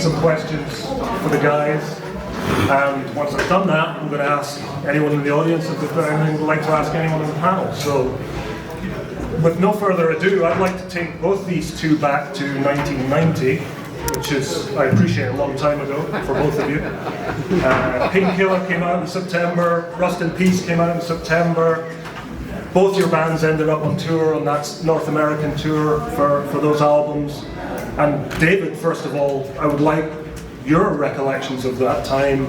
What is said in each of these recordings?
some questions for the guys. And once I've done that, I'm going to ask anyone in the audience if they've got anything they'd like to ask anyone on the panel. So, with no further ado, I'd like to take both these two back to 1990, which is, I appreciate, a long time ago for both of you. Painkiller came out in September, Rust in Peace came out in September. Both your bands ended up on tour, on that North American tour for those albums. And David, first of all, I would like your recollections of that time.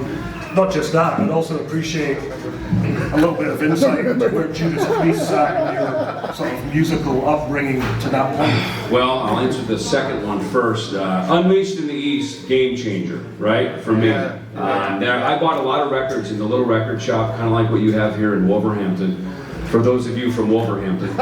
Not just that, I'd also appreciate a little bit of insight into where Judas Priest sat in your sort of musical upbringing to that point. Well, I'll answer the second one first. Unleashed in the East, game changer, right, for me. I bought a lot of records in the little record shop, kind of like what you have here in Wolverhampton. For those of you from Wolverhampton.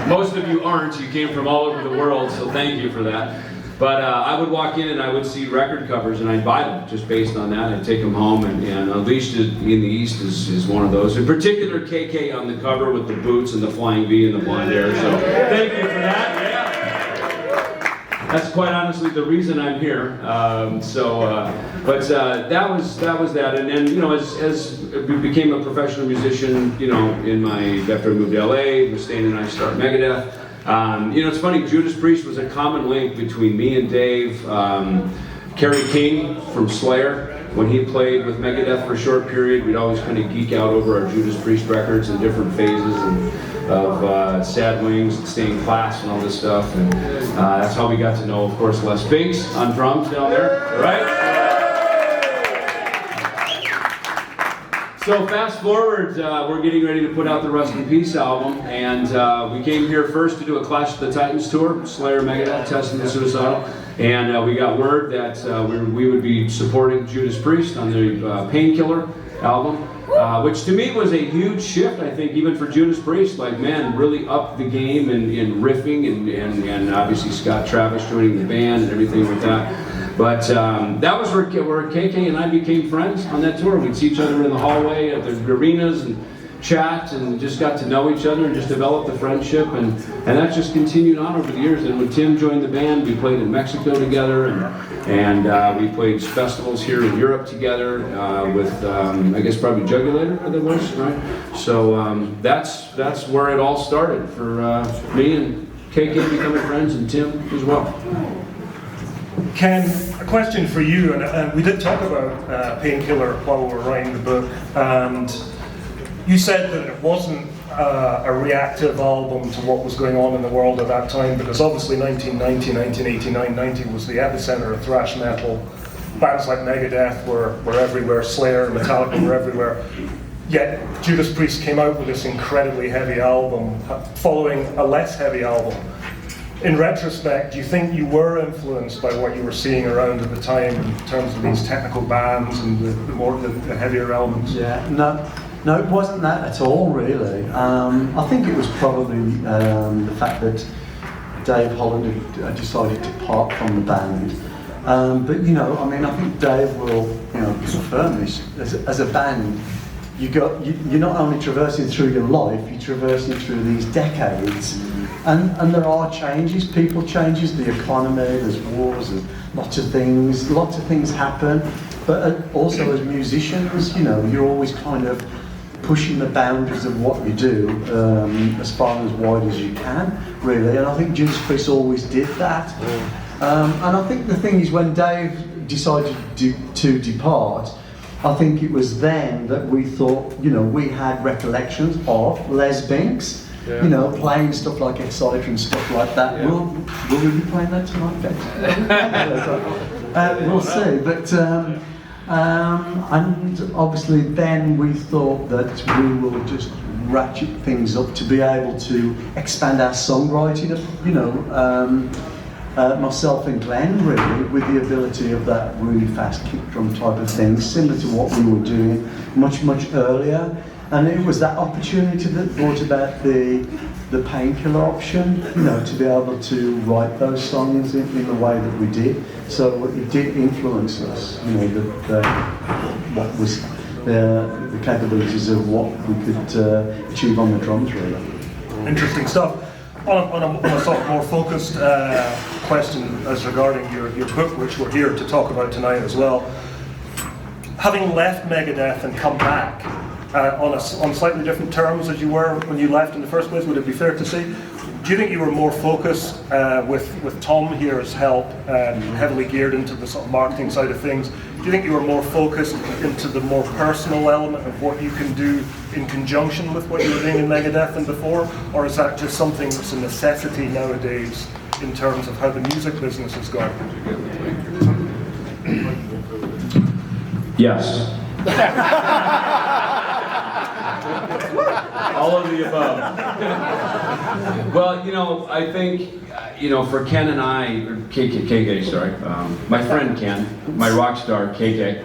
Most of you aren't, you came from all over the world, so thank you for that. But I would walk in and I would see record covers and I'd buy them just based on that. I'd take them home, and Unleashed in the East is one of those. In particular, KK on the cover with the boots and the flying V and the blonde hair. So thank you for that. Yeah. That's quite honestly the reason I'm here. That was that. And then, you know, as we became a professional musician, you know, after I moved to LA, Mustaine and I started Megadeth. You know, it's funny, Judas Priest was a common link between me and Dave. Kerry King from Slayer, when he played with Megadeth for a short period, we'd always kind of geek out over our Judas Priest records in different phases of Sad Wings and Stay in Class and all this stuff. And that's how we got to know, of course, Les Binks on drums down there, right? So fast forward, we're getting ready to put out the Rust in Peace album, and we came here first to do a Clash of the Titans tour, Slayer, Megadeth, Testament, Suicidal, and we got word that we would be supporting Judas Priest on the Painkiller album, which to me was a huge shift, I think, even for Judas Priest. Like, man, really upped the game in riffing, and obviously Scott Travis joining the band and everything like that. But that was where KK and I became friends on that tour. We'd see each other in the hallway at the arenas and chat, and just got to know each other and just developed a friendship, and that just continued on over the years. And when Tim joined the band, we played in Mexico together, and we played festivals here in Europe together with I guess probably Jugulator that was, right? So that's where it all started for me and KK becoming friends, and Tim as well. Ken, a question for you, and we did talk about Painkiller while we were writing the book, and you said that it wasn't a reactive album to what was going on in the world at that time, because obviously 1990, 1989, 90 was the epicenter of thrash metal. Bands like Megadeth were everywhere, Slayer, Metallica were everywhere. Yet Judas Priest came out with this incredibly heavy album, following a less heavy album. In retrospect, do you think you were influenced by what you were seeing around at the time in terms of these technical bands and the heavier elements? Yeah, no, it wasn't that at all, really. I think it was probably the fact that Dave Holland had decided to part from the band. But you know, I mean, I think Dave will, you know, confirm this. As a band, you're not only traversing through your life, you're traversing through these decades. And there are changes, people changes, the economy, there's wars, and lots of things happen. But also as musicians, you know, you're always kind of pushing the boundaries of what you do as far as wide as you can, really. And I think Judas Priest always did that. And I think the thing is, when Dave decided to depart, I think it was then that we thought, you know, we had recollections of Les Binks. Yeah. You know, playing stuff like Exciter and stuff like that. Yeah. Will we be playing that tonight, guys? We'll see. But and obviously then we thought that we will just ratchet things up to be able to expand our songwriting. You know, myself and Glenn, really, with the ability of that really fast kick drum type of thing, similar to what we were doing much earlier. And it was that opportunity that brought about the Painkiller option, you know, to be able to write those songs in the way that we did. So it did influence us, you know, what was the capabilities of what we could achieve on the drums, really. Interesting stuff. On a sort of more focused question as regarding your book, which we're here to talk about tonight as well. Having left Megadeth and come back on slightly different terms as you were when you left in the first place, would it be fair to say? Do you think you were more focused with Tom here's help, heavily geared into the sort of marketing side of things? Do you think you were more focused into the more personal element of what you can do in conjunction with what you were doing in Megadeth than before? Or is that just something that's a necessity nowadays in terms of how the music business has gone? Yes. All of the above. Well, you know, I think, you know, for Ken and I, or KK, sorry, my friend Ken, my rock star KK,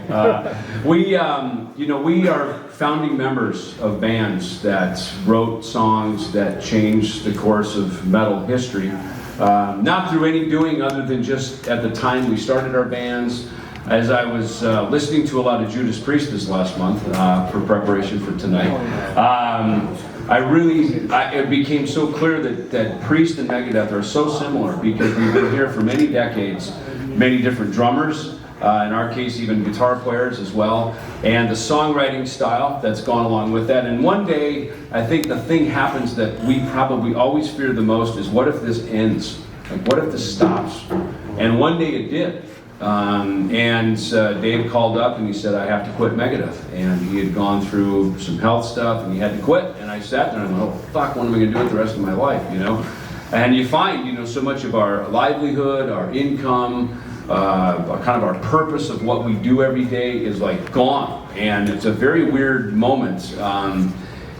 we are founding members of bands that wrote songs that changed the course of metal history. Not through any doing other than just at the time we started our bands. As I was listening to a lot of Judas Priest this last month for preparation for tonight, it became so clear that Priest and Megadeth are so similar because we've been here for many decades, many different drummers, in our case even guitar players as well, and the songwriting style that's gone along with that. And one day, I think the thing happens that we probably always fear the most is, what if this ends? Like, what if this stops? And one day it did. Dave called up and he said, I have to quit Megadeth. And he had gone through some health stuff and he had to quit. And I sat there and I went, oh fuck, what am I going to do with the rest of my life, you know? And you find, you know, so much of our livelihood, our income, kind of our purpose of what we do every day is like gone. And it's a very weird moment.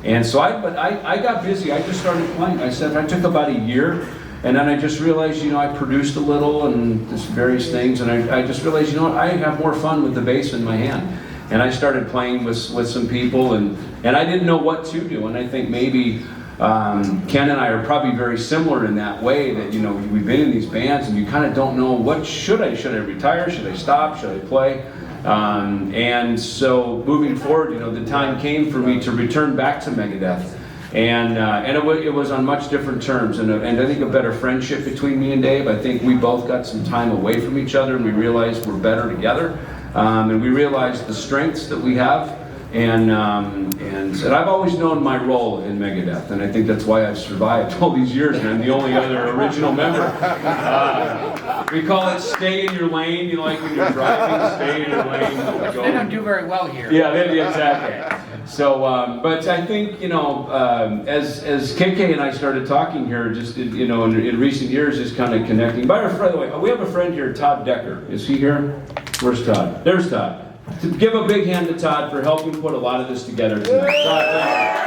And so I got busy. I just started playing. I took about a year. And then I just realized, you know, I produced a little and just various things, and I just realized, you know what, I have more fun with the bass in my hand. And I started playing with some people, and I didn't know what to do. And I think maybe Ken and I are probably very similar in that way, that, you know, we've been in these bands and you kind of don't know, what should I retire? Should I stop? Should I play? And so moving forward, you know, the time came for me to return back to Megadeth. And it was on much different terms, and I think a better friendship between me and Dave. I think we both got some time away from each other, and we realized we're better together, and we realized the strengths that we have, and I've always known my role in Megadeth, and I think that's why I've survived all these years, and I'm the only other original member. We call it stay in your lane. You know, like when you're driving, stay in your lane. They don't do very well here. Yeah, exactly. So, but I think, you know, as KK and I started talking here, just in recent years, just kind of connecting. By the way, we have a friend here, Todd Decker. Is he here? Where's Todd? There's Todd. To give a big hand to Todd for helping put a lot of this together tonight.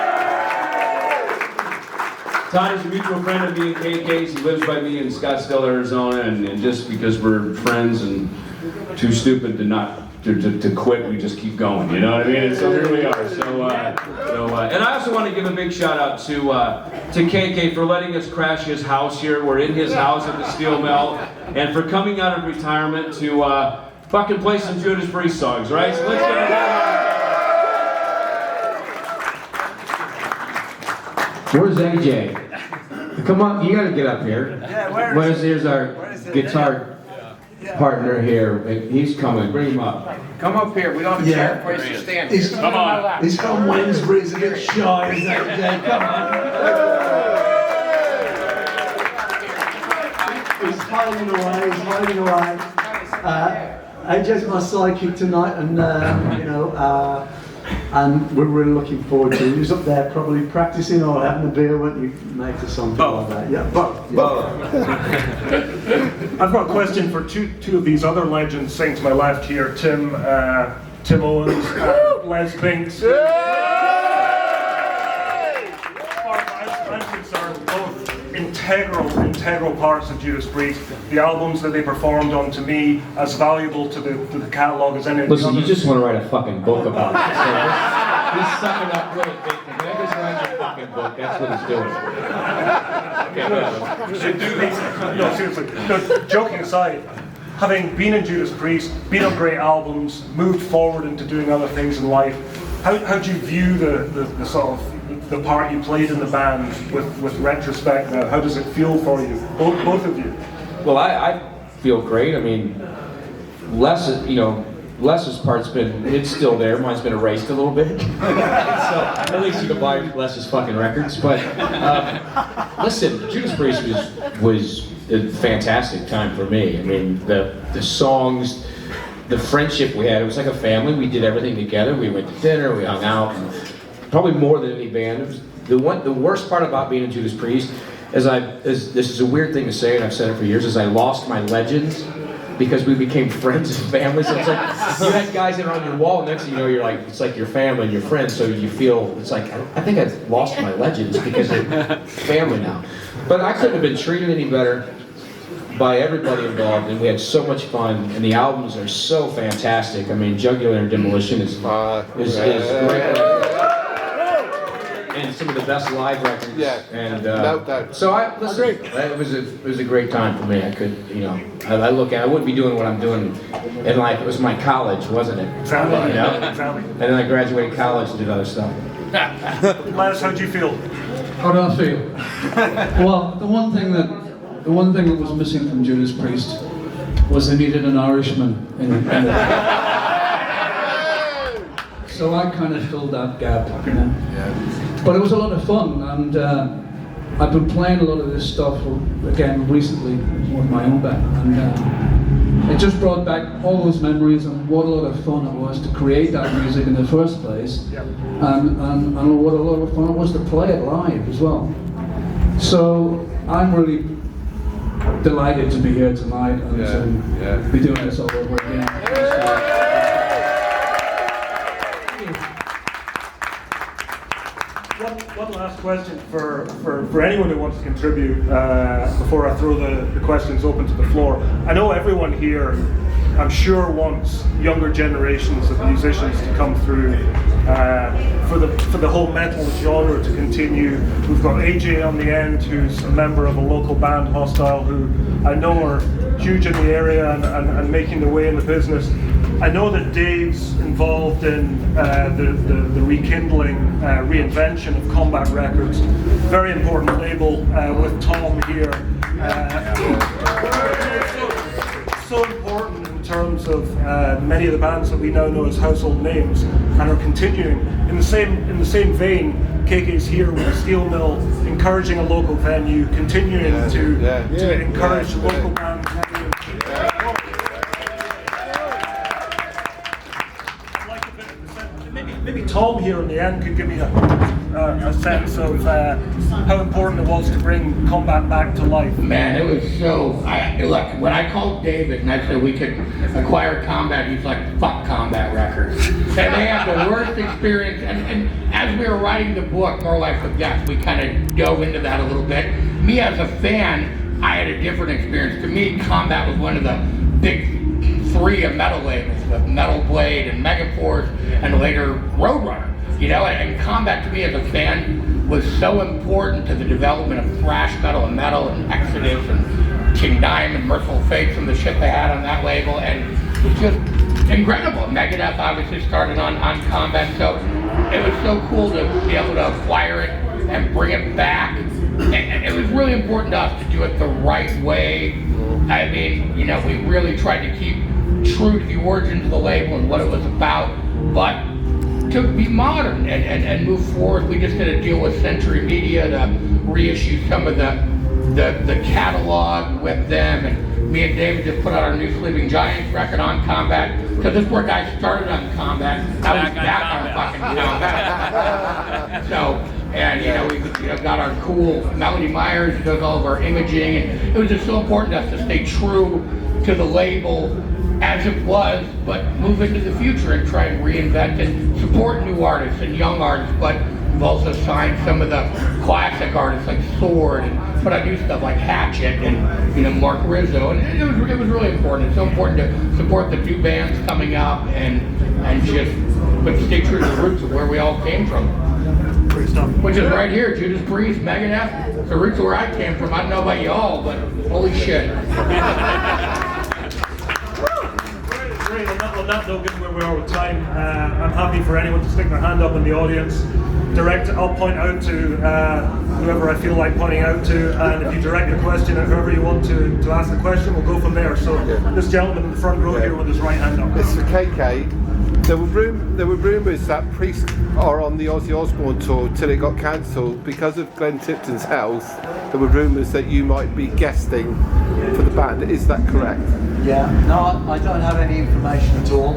Todd is a mutual friend of me and KK's. He lives by me in Scottsdale, Arizona, and just because we're friends and too stupid to not to quit, we just keep going, you know what I mean? And so here we are. And I also want to give a big shout out to KK for letting us crash his house here. We're in his house at the steel mill, and for coming out of retirement to fucking play some Judas Priest songs, right? So let's get it on. Where's AJ? Come on, you gotta get up here. Yeah, Here's our guitar partner here. He's coming. Bring him up. Come up here. We don't have a chair place to stand. Come on. He's from Wednesbury. He's a bit shy. Is that AJ? Come on. He's hiding away. AJ's my sidekick tonight, and and we're really looking forward to it. He was up there probably practicing or having a beer, weren't you, mate, or something like that? Yeah, both. I've got a question for two of these other legends sitting to my left here, Tim Owens, Les Binks. I'm concerned, both integral parts of Judas Priest. The albums that they performed on, to me, as valuable to the catalogue as any of the Listen, you others. just want to write a fucking book about it. So he's sucking up really big. Mega's writing a fucking book. That's what he's doing. We should do these. No, seriously. No, joking aside, having been in Judas Priest, been on great albums, moved forward into doing other things in life, how do you view the sort of the part you played in the band with retrospect now? How does it feel for you, both of you? Well, I feel great. I mean, Les's part's it's still there. Mine's been erased a little bit. So at least you can buy Les's fucking records. But listen, Judas Priest was a fantastic time for me. I mean, the songs, the friendship we had, it was like a family. We did everything together. We went to dinner, we hung out, and probably more than any band. It was the worst part about being in Judas Priest is this is a weird thing to say, and I've said it for years, is I lost my legends because we became friends and family. So it's like you had guys that are on your wall, and next thing you know, you're like, it's like your family and your friends. So you feel it's like I think I've lost my legends because they're family now. But I couldn't have been treated any better by everybody involved, and we had so much fun. And the albums are so fantastic. I mean, Jugular and Demolition is great. And some of the best live records. Yeah. And No doubt. so it was a great time for me. I could, I look at, I wouldn't be doing what I'm doing in life. It was my college, wasn't it? Exactly. You know? Exactly. And then I graduated college and did other stuff. Lance, how do you feel? How do I feel? Well, the one thing that was missing from Judas Priest was they needed an Irishman in it. So I kind of filled that gap, Yeah. But it was a lot of fun, and I've been playing a lot of this stuff again recently with my own band, and it just brought back all those memories and what a lot of fun it was to create that music in the first place, and what a lot of fun it was to play it live as well. So I'm really delighted to be here tonight and to be doing this all over again. One last question for anyone who wants to contribute before I throw the questions open to the floor. I know everyone here, I'm sure, wants younger generations of musicians to come through for the whole metal genre to continue. We've got AJ on the end, who's a member of a local band, Hostile, who I know are huge in the area and making their way in the business. I know that Dave's involved in the rekindling, reinvention of Combat Records. Very important label with Tom here. So important in terms of many of the bands that we now know as household names and are continuing. In the same vein, KK's here with the Steel Mill, encouraging a local venue, continuing to encourage local bands. Maybe Tom here in the end could give me a sense of how important it was to bring Combat back to life. Man, it was so. Look, when I called David and I said we could acquire Combat, he's like, "Fuck Combat Records." And they have the worst experience. And as we were writing the book, More Life with Death, we kind of dove into that a little bit. Me as a fan, I had a different experience. To me, Combat was one of the big three of metal labels, with Metal Blade and Megaforce, and later Roadrunner. And Combat to me as a fan was so important to the development of thrash metal and Exodus and King Diamond, Merciful Fate, some of the shit they had on that label, and it was just incredible. Megadeth obviously started on Combat, so it was so cool to be able to acquire it and bring it back. And it was really important to us to do it the right way. I mean, we really tried to keep true to the origins of the label and what it was about, but to be modern and move forward. We just did a deal with Century Media to reissue some of the catalog with them, and me and David just put out our new Sleeping Giants record on Combat, because this work I started on Combat, I was back on fucking Combat. So, and we got our cool Melody Myers, who does all of our imaging, and it was just so important to us to stay true to the label as it was, but move into the future and try and reinvent and support new artists and young artists. But we've also signed some of the classic artists like Sword, and put out new stuff like Hatchet and Mark Rizzo, and it was really important. It's so important to support the new bands coming up and just stay true to the roots of where we all came from. Great stuff. Which is right here, Judas Priest, Megadeth, the roots of where I came from. I don't know about y'all, but holy shit. Great. On that note, given where we are with time, I'm happy for anyone to stick their hand up in the audience. I'll point out to whoever I feel like pointing out to, and if you direct a question at whoever you want to ask the question, we'll go from there. So this gentleman in the front row here with his right hand up. Mr. KK, there were rumours that Priest are on the Ozzy Osbourne tour till it got cancelled because of Glenn Tipton's health. There were rumours that you might be guesting for the band. Is that correct? Yeah, no, I don't have any information at all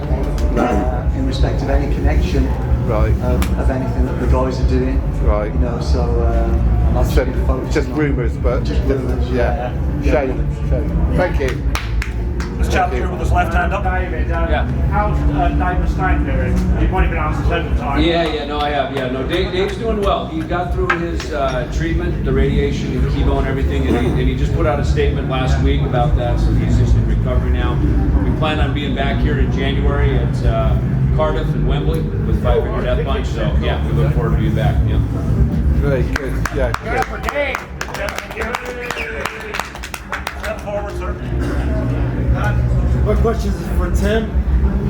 in respect of any connection Right. of anything that the guys are doing. Right. You know, so I'm not So, focusing just on- rumours, but Just rumours, yeah. Shame. Thank you. This chap here with his left hand up. David, Yeah. how's David Stein doing? You've probably been asked several times. Yeah, no, I have. Yeah, no, Dave's doing well. He got through his treatment, the radiation, and chemo, and everything, and he just put out a statement last week about that. So he's just in recovery now. We plan on being back here in January at Cardiff and Wembley with Five Finger Death Punch. So yeah, we look forward to being back. Yeah. Very good. Yeah. Get up for Dave. Step forward, sir. My question is for Tim.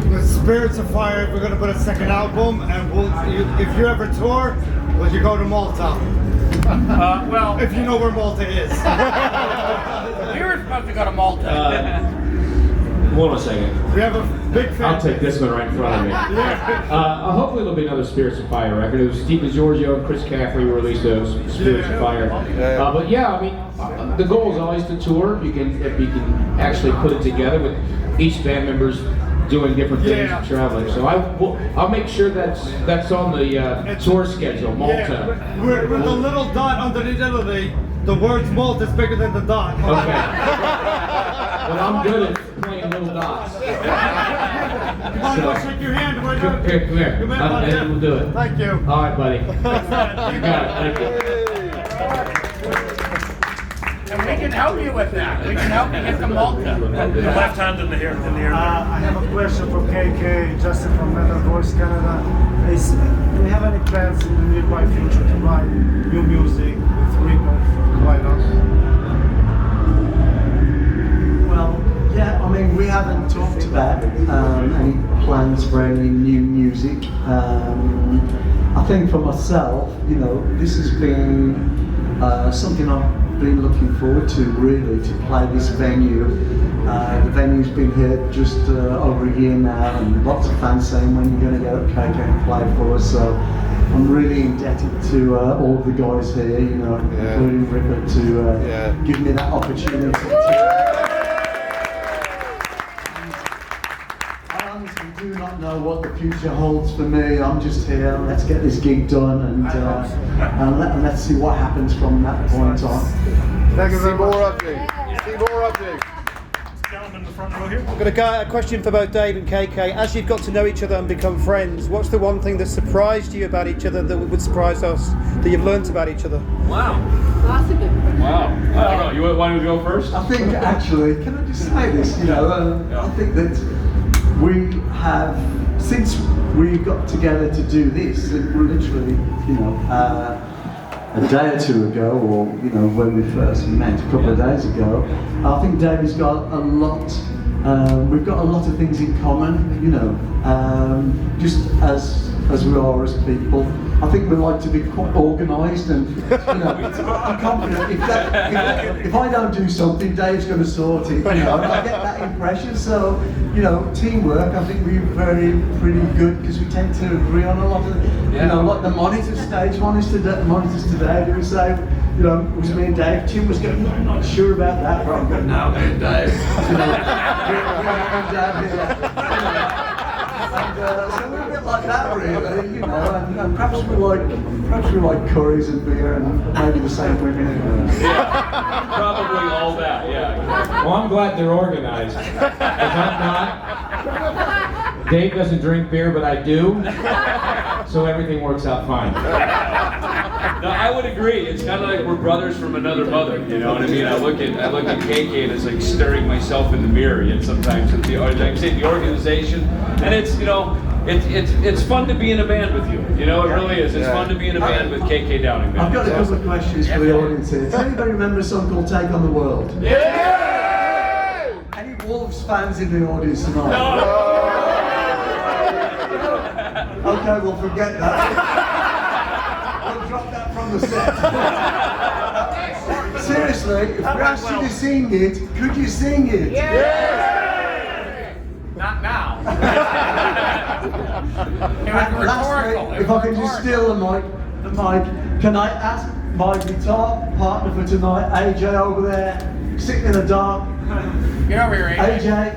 With Spirits of Fire, we're going to put a second album, and if you ever tour, will you go to Malta? Well, If you know where Malta is. we were supposed to go to Malta. Hold on a second. We have a big fan. I'll take this one right in front of me. Hopefully there'll be another Spirits of Fire record. It was Steve DiGiorgio and Chris Caffrey who released those Spirits of Fire. But yeah, I mean, the goal is always to tour. If you can actually put it together with each band members doing different things and traveling. So I'll make sure that's on the tour schedule. Malta. Yeah, with the little dot underneath Italy, the words Malta is bigger than the dot. Okay. Well, I'm good at playing little dots. Come on, go shake your hand. We're Come done. here, come here. Come here, And we'll do it. Thank you. All right, buddy. You got it. Thank you. And we can help you with that. We can help you get to Malta. The left hand in the air. I have a question for KK, Justin from Metal Voice Canada. Do we have any plans in the nearby future to write new music with Rico White House? Well, yeah, I mean, we haven't talked about any plans for any new music. I think for myself, you know, this has been something I've been looking forward to, really, to play this venue. The venue's been here just over a year now, and lots of fans saying when you're going to get up KK and play for us. So I'm really indebted to all of the guys here, you know, including Ripper, to give me that opportunity. I honestly do not know what the future holds for me. I'm just here. Let's get this gig done, and let's see what happens from that point on. Thank you See very much. more of you. See more of you. Gentleman in the front row here. I've got a question for both Dave and KK. As you've got to know each other and become friends, what's the one thing that surprised you about each other that would surprise us, that you've learnt about each other? Wow. That's a good one. Wow. I don't know. You want to go first? I think actually, can I just say this? You know, I think that we have, since we got together to do this, literally, you know, a day or two ago, or you know, when we first met a couple of days ago, I think David's got a lot. We've got a lot of things in common, you know, just as we are as people. I think we like to be quite organised, and you know, I'm confident if I don't do something, Dave's going to sort it. You know, and I get that impression. So, you know, teamwork. I think we're pretty good because we tend to agree on a lot of, you know, like the monitor stage monitors today. We say, you know, it was me and Dave. Tim was going, I'm not sure about that, but I'm going, no, man, Dave. You know, we're down here. And so we're a bit like that, really, you know, and perhaps we like curries and beer and maybe the same women. Probably all that. Yeah. Well, I'm glad they're organized. If I'm not, Dave doesn't drink beer, but I do. So everything works out fine. No, I would agree. It's kind of like we're brothers from another mother. You know what I mean? I look at KK and it's like staring myself in the mirror. Yet sometimes at the organization, and it's, you know, it's fun to be in a band with you. You know, it really is. It's fun to be in a band with KK Downing. Man. I've got a couple of questions for the audience here. Does anybody remember a song called Take on the World? Yeah! Any Wolves fans in the audience tonight? No. Okay, we'll forget that. We'll drop that from the set. Seriously, if we asked you to sing it, could you sing it? Not now. Lastly, if I can just steal the mic, can I ask my guitar partner for tonight, AJ over there, sitting in the dark? Get over here, AJ,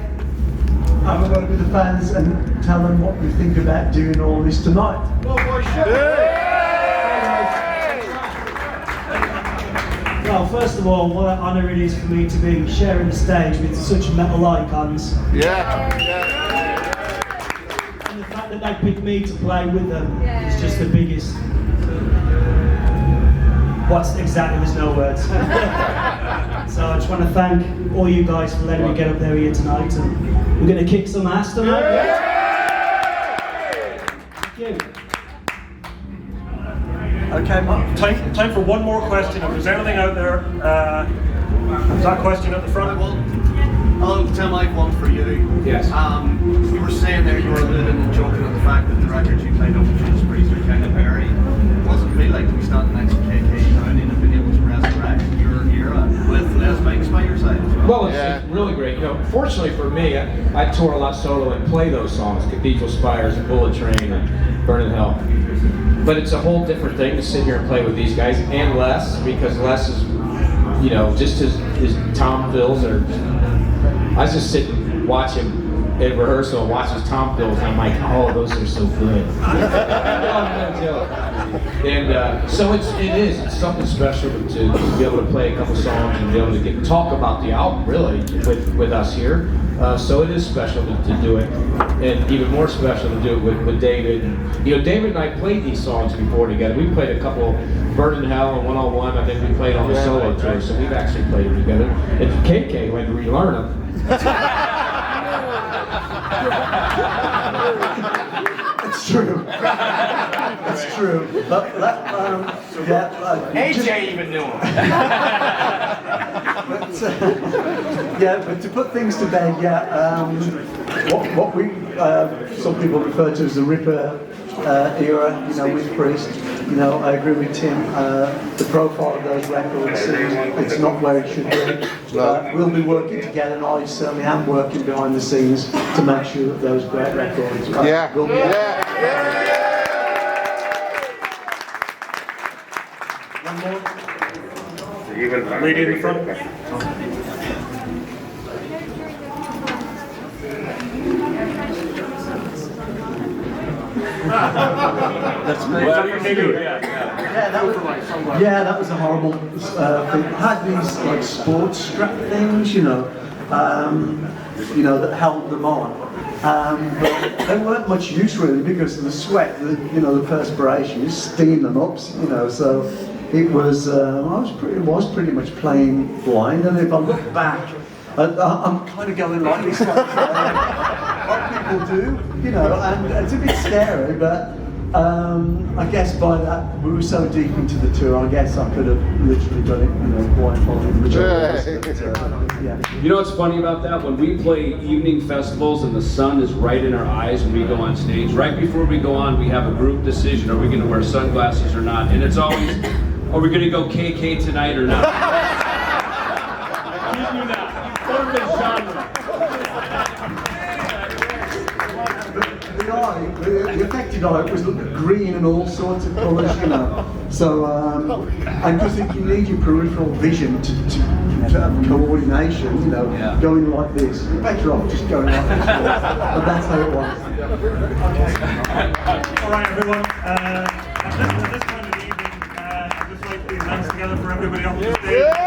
have a word with the fans and tell them what you think about doing all this tonight. Well, first of all, what an honour it is for me to be sharing the stage with such metal icons. Yeah. And the fact that they picked me to play with them is just the biggest. What's exactly, there's no words. So I just want to thank all you guys for letting me get up there here tonight. And we're going to kick some ass tonight. Thank you. Okay, Mark. Time for one more question. If there's anything out there, that question at the front. Hello, Tim. I have one for you. Yes. You were saying there you were alluding and joking at the fact that the records you played on with Judas Priest are kind of buried. What does it feel like to be standing next to KK Downey and being able to resurrect your era with Les Banks by your side as well? Well, it's really great. You know, fortunately for me, I tour a lot solo and play those songs, Cathedral Spires and Bullet Train and Burning Hell. But it's a whole different thing to sit here and play with these guys and Les, because Les is, you know, just his tom fills are. I was just sit and watch him at rehearsal and watch his tom fills, and I'm like, oh, those are so good. And so it's something special to be able to play a couple songs and be able to talk about the album really with us here. So it is special to do it, and even more special to do it with David. And, you know, David and I played these songs before together. We played a couple, Burning Hell and 101. I think we played on the solo tour, so we've actually played them together. And KK had to relearn them. It's true. It's true. But AJ even knew him. but to put things to bed, what we some people refer to as the Ripper era, you know, with Priest. You know, I agree with Tim. The profile of those records, it's not where it should be. We'll be working together, and I certainly am working behind the scenes to make sure that those great records will be. One more. Lady in the front. That's me. That was a horrible thing. I had these like sports strap things, you know, that held them on. But they weren't much use really because of the sweat, the perspiration, you steam them up, you know. So it was, I was pretty much playing blind. And if I look back, I'm kind of going like this. What people do, you know, and it's a bit scary, but I guess by that we were so deep into the tour, I guess I could have literally done it, you know, blindfolded. You know what's funny about that? When we play evening festivals and the sun is right in our eyes when we go on stage, right before we go on, we have a group decision: are we going to wear sunglasses or not? And it's always, are we going to go KK tonight or not? Give me that. Perfect genre. The affected eye was green and all sorts of colours, you know. So, and because you need your peripheral vision to have coordination, you know, going like this. You're better off just going like this. But that's how it was. All right, everyone. At this time of the evening, I'd just like to be hands together for everybody on the stage.